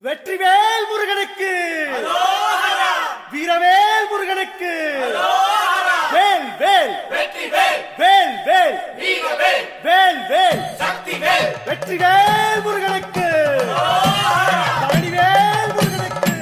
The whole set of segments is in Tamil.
வெற்றிவேல் முருகனுக்கு, வீரவேல் முருகனுக்கு, வேல் வேல் வேல் வேல் வேல் வேல் சக்திவேல், வெற்றிவேல் முருகனுக்கு, பழனிவேல் முருகனுக்கு.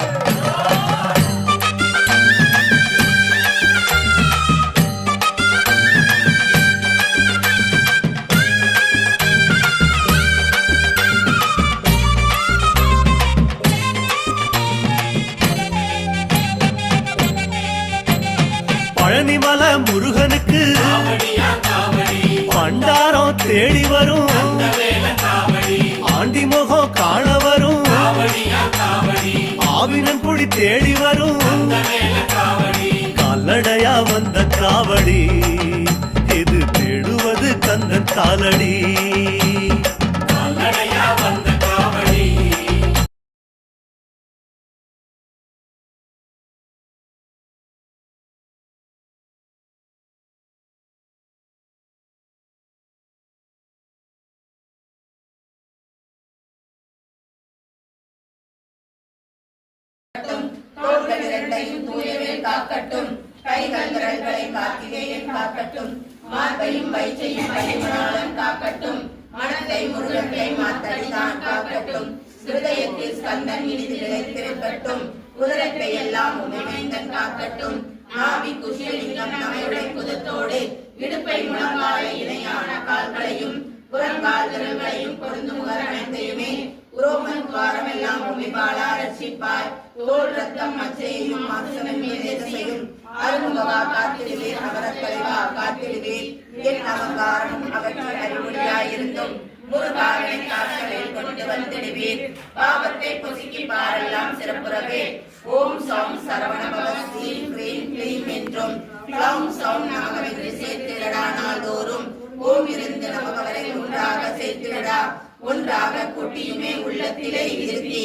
பழனிமல முருகனுக்கு பண்டாரம் தேடி வரும், ஆண்டி முகம் காண வரும், ஆவினன் குடி தேடி வரும், கால்நடையா வந்த காவடி இது தேடுவது கந்தன் காலடி. தோள்கள் இரண்டையும் தூயவேல் காக்கட்டும், கைகள் விரல்களை கார்த்திகேயன் காக்கட்டும், மார்பையும் வயிற்றையும் பரிமளாளன் காக்கட்டும், மனத்தை முருகனை மாத்தடிதான் காக்கட்டும், ஹிருதயத்தில் ஸ்கந்தன் இனிது நிலைத்திருக்கட்டும், குதிரைப்பை எல்லாம் உமைமைந்தன் காக்கட்டும், நாவி குஷியலிங்கம் நமையுடை குதத்தோடு இடுப்பை முழங்கால இணையான கால்களையும் புறங்கால் விரல்களையும் பொருந்தும் முகரணைந்தையுமே உரோமன் துவாரம் எல்லாம் உமிபாலா ரட்சிப்பாய், தோல் ரத்தம் மச்சையையும் மாசனம் மீதேசையும் அருமுகவா காத்திடுவேன், அவரக்கலைவா காத்திடுவேன், என் அவங்காரம் அவற்றை அறிவுரையாயிருந்தும் முருகாரனை காற்றலில் கொண்டு வந்திடுவேன், பாவத்தை பொசுக்கி பாரெல்லாம் சிறப்புறவே. ஓம் சௌம் சரவணபவ ஸ்ரீம் கிரீம் கிளீம் என்றும் க்ளௌம் சௌம் நமகவென்று சேர்த்திடடா நாள்தோறும், ஓம் இருந்து நமகவரை ஒன்றாக சேர்த்திடடா, ஒன்றாக கூட்டியுமே உள்ளத்திலே இருத்தி